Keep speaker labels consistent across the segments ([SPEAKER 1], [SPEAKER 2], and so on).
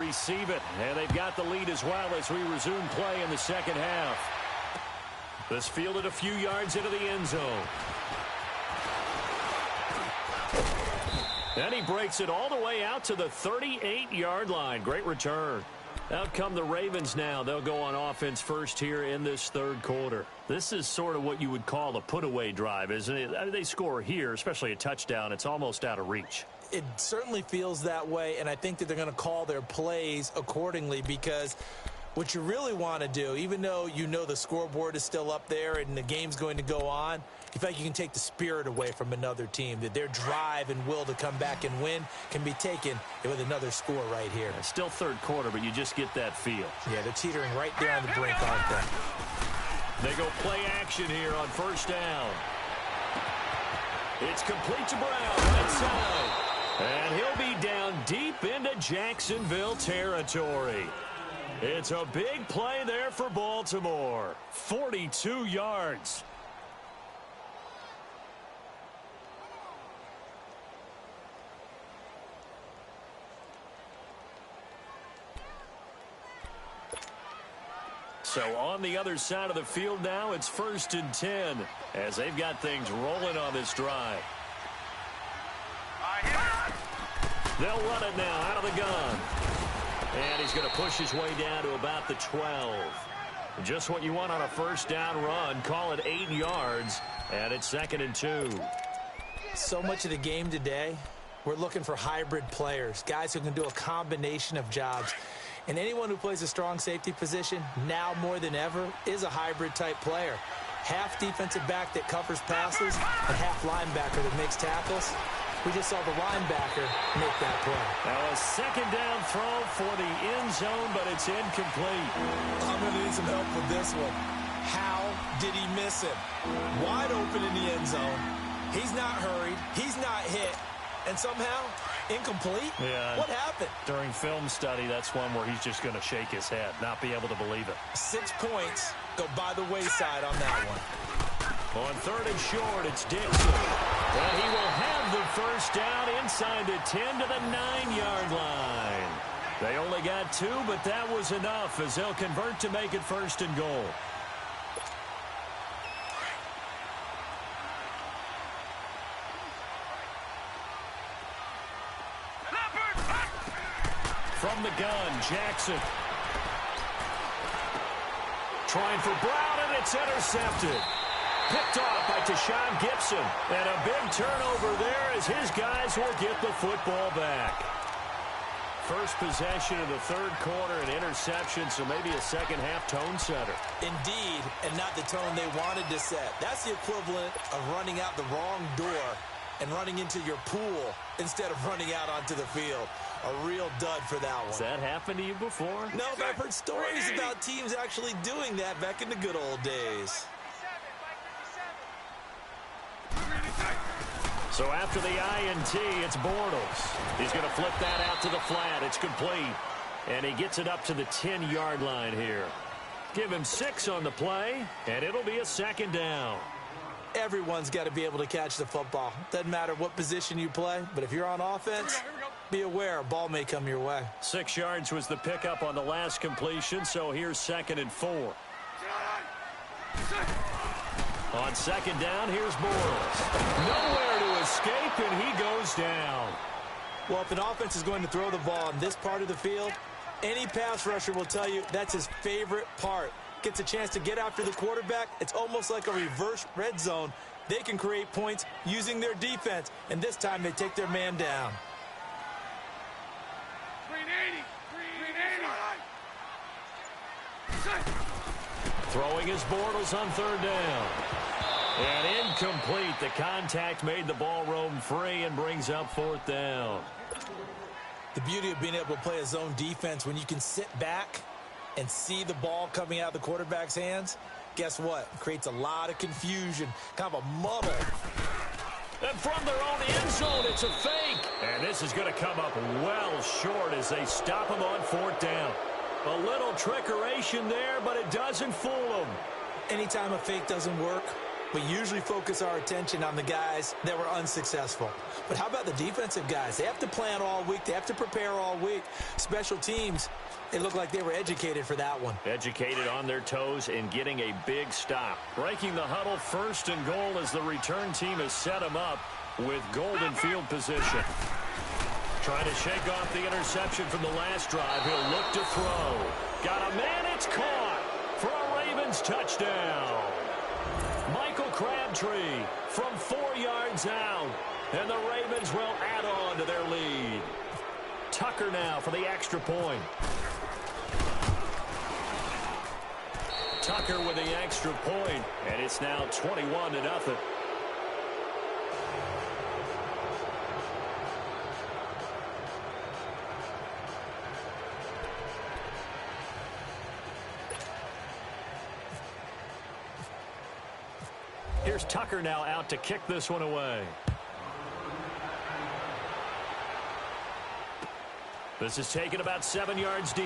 [SPEAKER 1] receive it. And they've got the lead as well as we resume play in the second half. This fielded a few yards into the end zone. And he breaks it all the way out to the 38-yard line. Great return. Out come the Ravens now. They'll go on offense first here in this third quarter. This is sort of what you would call a put-away drive, isn't it? I mean, they score here, especially a touchdown. It's almost out of reach.
[SPEAKER 2] It certainly feels that way, and I think that they're going to call their plays accordingly, because what you really want to do, even though you know the scoreboard is still up there and the game's going to go on, you feel like you can take the spirit away from another team, that their drive and will to come back and win can be taken with another score right here.
[SPEAKER 1] It's still third quarter, but you just get that feel.
[SPEAKER 2] Yeah, they're teetering right there on the brink, aren't they?
[SPEAKER 1] They go play action here on first down. It's complete to Brown, right side. And he'll be down deep into Jacksonville territory. It's a big play there for Baltimore. 42 yards. So on the other side of the field now, it's 1st and 10 as they've got things rolling on this drive. They'll run it now out of the gun. And he's going to push his way down to about the 12. Just what you want on a first down run. Call it 8 yards, and it's 2nd and 2.
[SPEAKER 2] So much of the game today, we're looking for hybrid players, guys who can do a combination of jobs. And anyone who plays a strong safety position, now more than ever, is a hybrid type player. Half defensive back that covers passes, and half linebacker that makes tackles. We just saw the linebacker make that play.
[SPEAKER 1] Now a second down throw for the end zone, but it's incomplete.
[SPEAKER 2] I'm going to need some help with this one. How did he miss him? Wide open in the end zone. He's not hurried. He's not hit. And somehow, incomplete?
[SPEAKER 1] Yeah.
[SPEAKER 2] What happened?
[SPEAKER 1] During film study, that's one where he's just going to shake his head, not be able to believe it.
[SPEAKER 2] 6 points go by the wayside on that one.
[SPEAKER 1] On 3rd and short, it's Dixon. And he will have the first down inside the 10 to the 9-yard line. They only got 2, but that was enough as they'll convert to make it 1st and goal. From the gun, Jackson. Trying for Brown, and it's intercepted. Picked off by Tashawn Gibson. And a big turnover there as his guys will get the football back. First possession of the third quarter, an interception, so maybe a second-half tone setter.
[SPEAKER 2] Indeed, and not the tone they wanted to set. That's the equivalent of running out the wrong door and running into your pool instead of running out onto the field. A real dud for that one.
[SPEAKER 1] Has that happened to you before?
[SPEAKER 2] No, but I've heard stories about teams actually doing that back in the good old days.
[SPEAKER 1] So after the INT, it's Bortles. He's going to flip that out to the flat. It's complete. And he gets it up to the 10-yard line here. Give him 6 on the play, and it'll be a second down.
[SPEAKER 2] Everyone's got to be able to catch the football. Doesn't matter what position you play, but if you're on offense, be aware a ball may come your way.
[SPEAKER 1] 6 yards was the pickup on the last completion, so here's 2nd and 4. On second down, here's Bortles. Nowhere to escape, and he goes down.
[SPEAKER 2] Well, if an offense is going to throw the ball in this part of the field, any pass rusher will tell you that's his favorite part. Gets a chance to get after the quarterback. It's almost like a reverse red zone. They can create points using their defense, and this time they take their man down.
[SPEAKER 1] Throwing his Bortles on 3rd down. And incomplete. The contact made the ball roam free and brings up 4th down.
[SPEAKER 2] The beauty of being able to play a zone defense when you can sit back and see the ball coming out of the quarterback's hands, guess what? It creates a lot of confusion, kind of a muddle.
[SPEAKER 1] And from their own end zone, it's a fake. And this is going to come up well short as they stop him on 4th down. A little trickeration there, but it doesn't fool them.
[SPEAKER 2] Anytime a fake doesn't work, We usually focus our attention on the guys that were unsuccessful. But how about the defensive guys? They have to plan all week. They have to prepare all week. Special teams, it looked like they were educated for that one.
[SPEAKER 1] Educated on their toes and getting a big stop. Breaking the huddle, 1st and goal as the return team has set them up with golden field position. Trying to shake off the interception from the last drive. He'll look to throw. Got a man, it's caught for a Ravens touchdown. Michael Crabtree from 4 yards out. And the Ravens will add on to their lead. Tucker now for the extra point. Tucker with the extra point, and it's now 21-0. Here's Tucker now out to kick this one away. This is taken about 7 yards deep.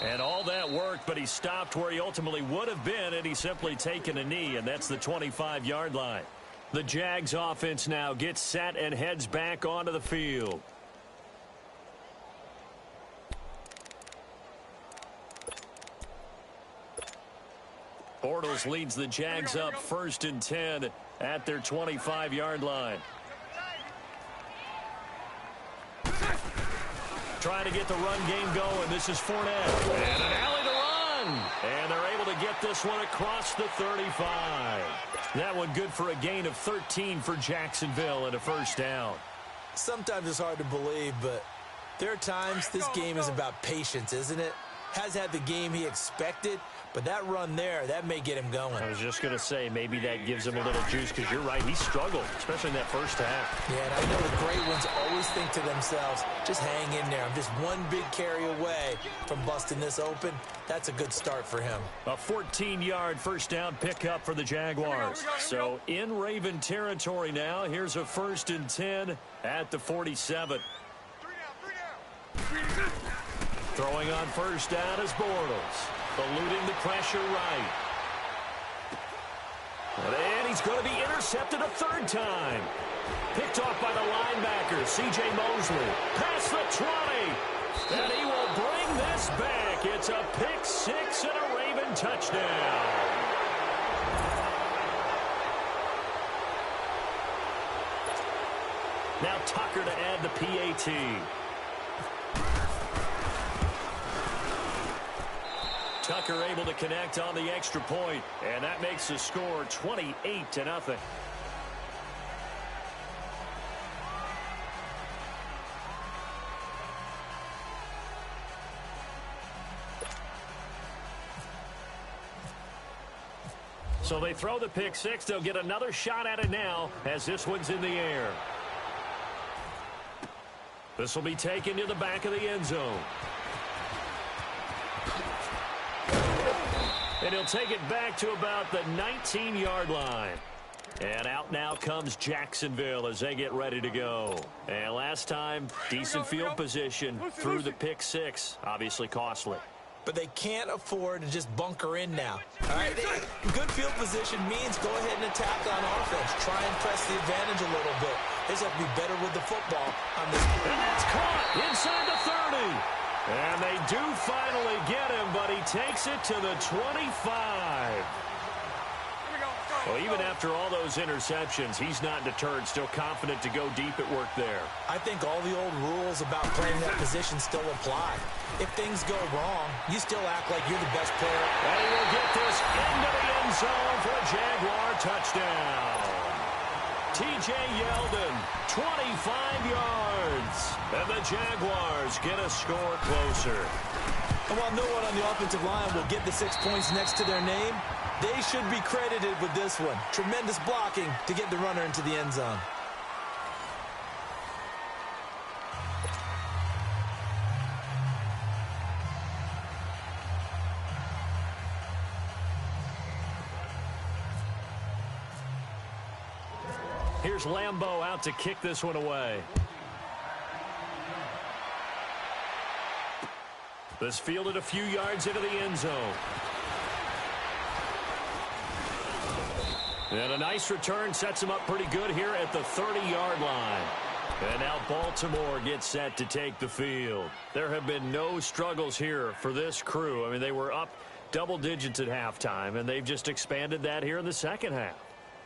[SPEAKER 1] And all that worked, but he stopped where he ultimately would have been, and he's simply taken a knee, and that's the 25-yard line. The Jags offense now gets set and heads back onto the field. Bortles leads the Jags up 1st and 10 at their 25-yard line. Trying to get the run game going. This is Fournette. And an alley to run. And they're able to get this one across the 35. That one good for a gain of 13 for Jacksonville and a 1st down.
[SPEAKER 2] Sometimes it's hard to believe, but there are times this game is about patience, isn't it? Has had the game he expected, but that run there, that may get him going.
[SPEAKER 1] I was just going to say, maybe that gives him a little juice, because you're right, he struggled, especially in that 1st half.
[SPEAKER 2] Yeah, and I know the great ones always think to themselves, just hang in there. I'm just one big carry away from busting this open. That's a good start for him.
[SPEAKER 1] A 14-yard 1st down pickup for the Jaguars. So in Raven territory now, here's a 1st and 10 at the 47. Throwing on 1st down is Bortles. Eluding the pressure right. And he's going to be intercepted a 3rd time. Picked off by the linebacker, C.J. Mosley. Past the 20. And he will bring this back. It's a pick 6 and a Raven touchdown. Now Tucker to add the PAT. Tucker able to connect on the extra point, and that makes the score 28-0. So they throw the pick 6. They'll get another shot at it now as this one's in the air. This will be taken to the back of the end zone. And he'll take it back to about the 19-yard line. And out now comes Jacksonville as they get ready to go. And last time, decent field position through the pick 6. Obviously costly.
[SPEAKER 2] But they can't afford to just bunker in now. All right, good field position means go ahead and attack on offense. Try and press the advantage a little bit. They just have to be better with the football on this.
[SPEAKER 1] And that's caught inside the 30. And they do finally get him, but he takes it to the 25. Well, even after all those interceptions, he's not deterred, still confident to go deep at work there.
[SPEAKER 2] I think all the old rules about playing that position still apply. If things go wrong, you still act like you're the best player.
[SPEAKER 1] And he will get this into the end zone for a Jaguar touchdown. T.J. Yeldon, 25 yards. And the Jaguars get a score closer.
[SPEAKER 2] And while no one on the offensive line will get the 6 points next to their name, they should be credited with this one. Tremendous blocking to get the runner into the end zone.
[SPEAKER 1] Here's Lambeau out to kick this one away. This fielded a few yards into the end zone. And a nice return sets him up pretty good here at the 30-yard line. And now Baltimore gets set to take the field. There have been no struggles here for this crew. I mean, they were up double digits at halftime, and they've just expanded that here in the second half.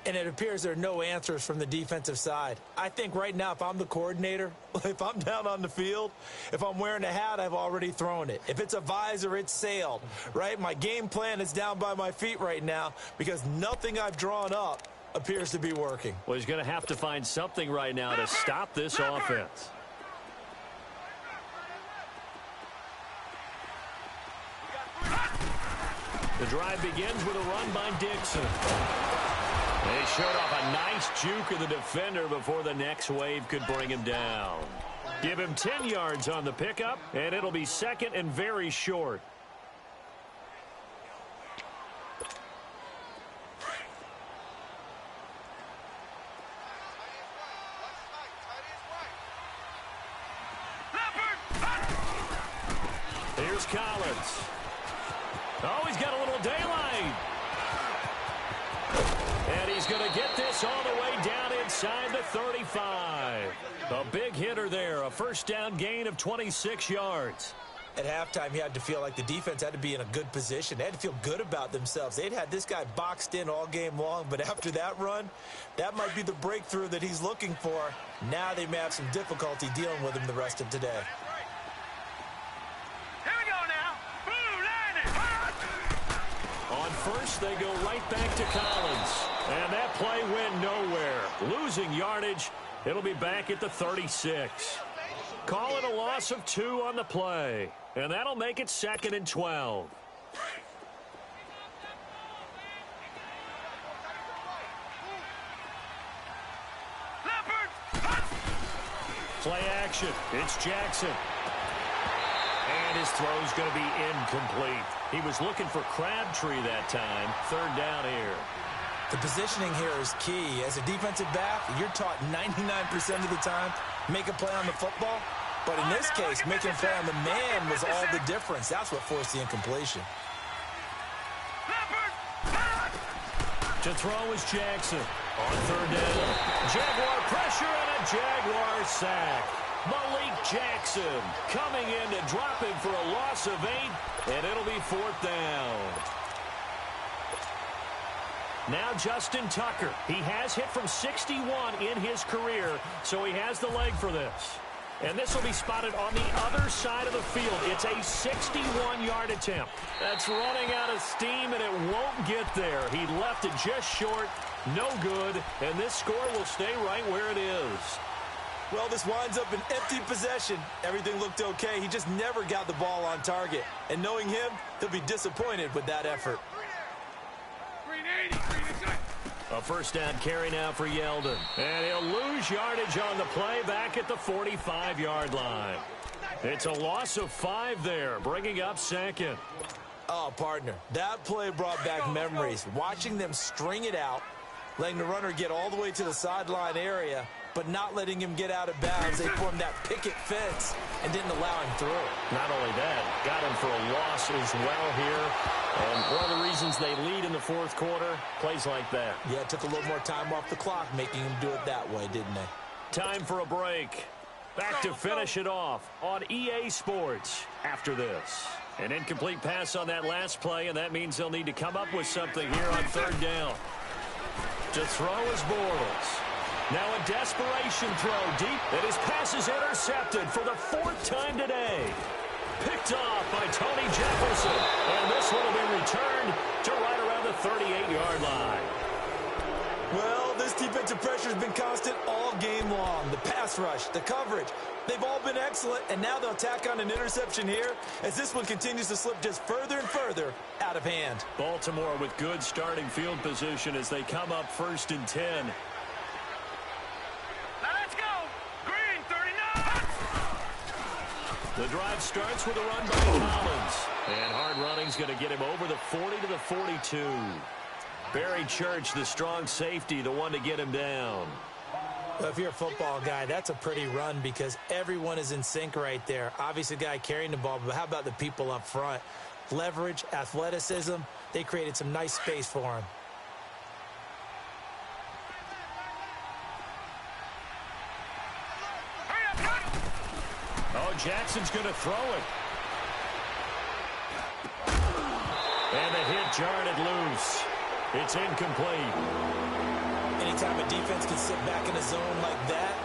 [SPEAKER 2] And it appears there are no answers from the defensive side. I think right now, if I'm the coordinator, if I'm down on the field, if I'm wearing a hat, I've already thrown it. If it's a visor, it's sailed, right? My game plan is down by my feet right now because nothing I've drawn up appears to be working.
[SPEAKER 1] Well, he's going to have to find something right now to stop this offense. The drive begins with a run by Dixon. They showed off a nice juke of the defender before the next wave could bring him down. Give him 10 yards on the pickup, and it'll be second and very short. Here's Collins. Oh, he's got a little daylight. And he's going to get this all the way down inside the 35. A big hitter there, a first down gain of 26 yards.
[SPEAKER 2] At halftime, you had to feel like the defense had to be in a good position. They had to feel good about themselves. They'd had this guy boxed in all game long, but after that run, that might be the breakthrough that he's looking for. Now they may have some difficulty dealing with him the rest of today.
[SPEAKER 1] On first, they go right back to Collins. And that play went nowhere. Losing yardage. It'll be back at the 36. Call it a loss of 2 on the play. And that'll make it second and 12. Play action. It's Jackson. And his throw's going to be incomplete. He was looking for Crabtree that time. Third down here.
[SPEAKER 2] The positioning here is key. As a defensive back, you're taught 99% of the time, make a play on the football. But in this case, making a play on the man was all the difference. That's what forced the incompletion.
[SPEAKER 1] To throw is Jackson. On third down. Jaguar pressure and a Jaguar sack. Malik Jackson coming in to drop him for a loss of 8, and it'll be fourth down. Now Justin Tucker. He has hit from 61 in his career, so he has the leg for this. And this will be spotted on the other side of the field. It's a 61-yard attempt. That's running out of steam, and it won't get there. He left it just short, no good, and this score will stay right where it is.
[SPEAKER 2] Well, this winds up an empty possession. Everything looked okay. He just never got the ball on target. And knowing him, he'll be disappointed with that effort.
[SPEAKER 1] A first down carry now for Yeldon. And he'll lose yardage on the play back at the 45-yard line. It's a loss of 5 there, bringing up second.
[SPEAKER 2] Oh, partner, that play brought back memories. Watching them string it out, letting the runner get all the way to the sideline area, but not letting him get out of bounds. They formed that picket fence and didn't allow him through.
[SPEAKER 1] Not only that, got him for a loss as well here. And one of the reasons they lead in the fourth quarter, plays like that.
[SPEAKER 2] Yeah, it took a little more time off the clock, making him do it that way, didn't they?
[SPEAKER 1] Time for a break. Back to finish it off on EA Sports after this. An incomplete pass on that last play, and that means they'll need to come up with something here on third down. To throw is Bortles. Now a desperation throw deep, and his pass is intercepted for the 4th time today. Picked off by Tony Jefferson, and this one will be returned to right around the 38-yard line.
[SPEAKER 2] Well, this defensive pressure has been constant all game long. The pass rush, the coverage, they've all been excellent, and now they'll tack on an interception here as this one continues to slip just further and further out of hand.
[SPEAKER 1] Baltimore with good starting field position as they come up 1st and 10. The drive starts with a run by Collins. And hard running's going to get him over the 40 to the 42. Barry Church, the strong safety, the one to get him down.
[SPEAKER 2] Well, if you're a football guy, that's a pretty run because everyone is in sync right there. Obviously, the guy carrying the ball, but how about the people up front? Leverage, athleticism, they created some nice space for him.
[SPEAKER 1] Oh, Jackson's going to throw it. And the hit jarred it loose. It's incomplete.
[SPEAKER 2] Anytime a defense can sit back in a zone like that,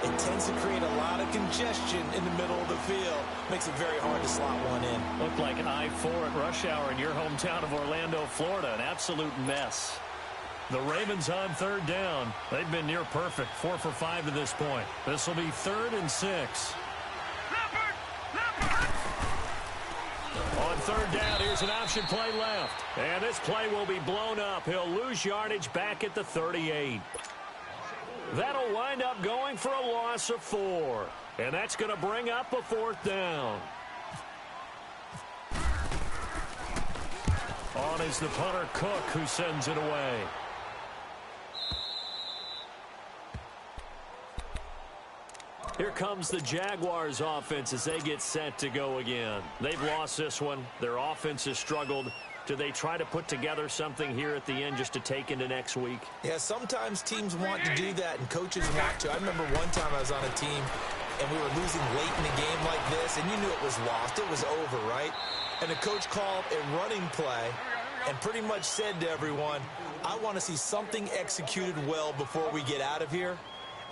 [SPEAKER 2] it tends to create a lot of congestion in the middle of the field. Makes it very hard to slot one in.
[SPEAKER 1] Looked like an I-4 at rush hour in your hometown of Orlando, Florida. An absolute mess. The Ravens on third down. They've been near perfect. 4 for 5 to this point. This will be 3rd and 6. On third down, here's an option play left. And this play will be blown up. He'll lose yardage back at the 38. That'll wind up going for a loss of 4. And that's going to bring up a 4th down. On is the punter, Cook, who sends it away. Here comes the Jaguars offense as they get set to go again. They've lost this one. Their offense has struggled. Do they try to put together something here at the end just to take into next week?
[SPEAKER 2] Yeah, sometimes teams want to do that and coaches want to. I remember one time I was on a team and we were losing late in a game like this and you knew it was lost. It was over, right? And the coach called a running play and pretty much said to everyone, I want to see something executed well before we get out of here.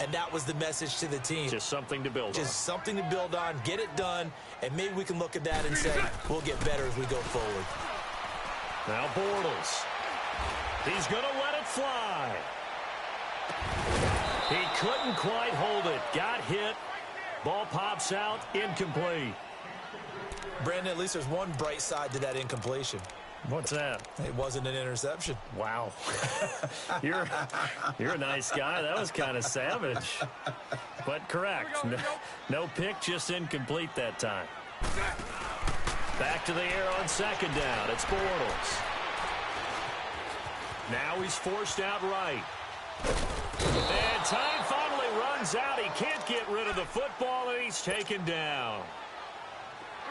[SPEAKER 2] And that was the message to the team.
[SPEAKER 1] Just something to build on.
[SPEAKER 2] Just something to build on, get it done, and maybe we can look at that and say, we'll get better as we go forward.
[SPEAKER 1] Now Bortles. He's going to let it fly. He couldn't quite hold it. Got hit. Ball pops out. Incomplete.
[SPEAKER 2] Brandon, at least there's one bright side to that incompletion.
[SPEAKER 1] What's that?
[SPEAKER 2] It wasn't an interception.
[SPEAKER 1] Wow. You're a nice guy. That was kind of savage. But correct. No pick, just incomplete that time. Back to the air on second down. It's Bortles. Now he's forced out right. And time finally runs out. He can't get rid of the football, and he's taken down.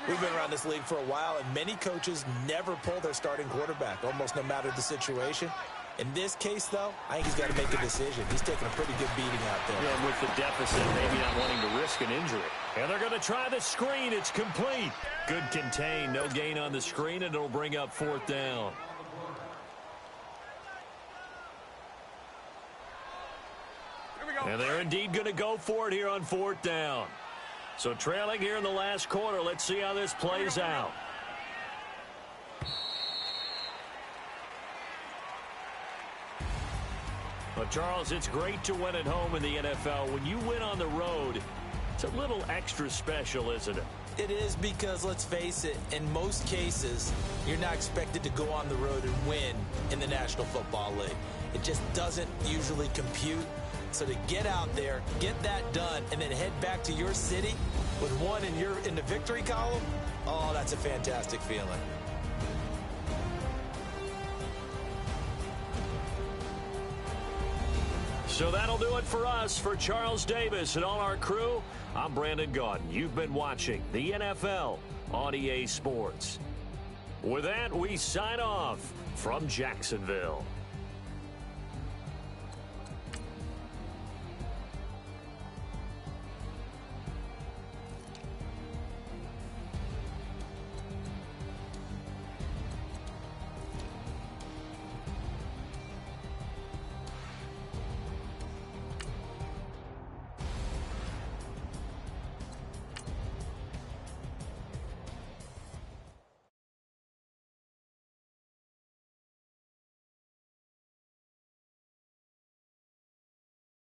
[SPEAKER 2] We've been around this league for a while, and many coaches never pull their starting quarterback, almost no matter the situation. In this case, though, I think he's got to make a decision. He's taking a pretty good beating out there.
[SPEAKER 1] Yeah, and with the deficit, maybe not wanting to risk an injury. And they're going to try the screen. It's complete. Good contain. No gain on the screen, and it'll bring up 4th down. And they're indeed going to go for it here on 4th down. So trailing here in the last quarter, let's see how this plays out. Well, Charles, it's great to win at home in the NFL. When you win on the road, it's a little extra special, isn't it?
[SPEAKER 2] It is because, let's face it, in most cases, you're not expected to go on the road and win in the National Football League. It just doesn't usually compute. So to get out there, get that done, and then head back to your city with one in the victory column, oh, that's a fantastic feeling.
[SPEAKER 1] So that'll do it for us. For Charles Davis and all our crew, I'm Brandon Gaudin. You've been watching the NFL on EA Sports. With that, we sign off from Jacksonville.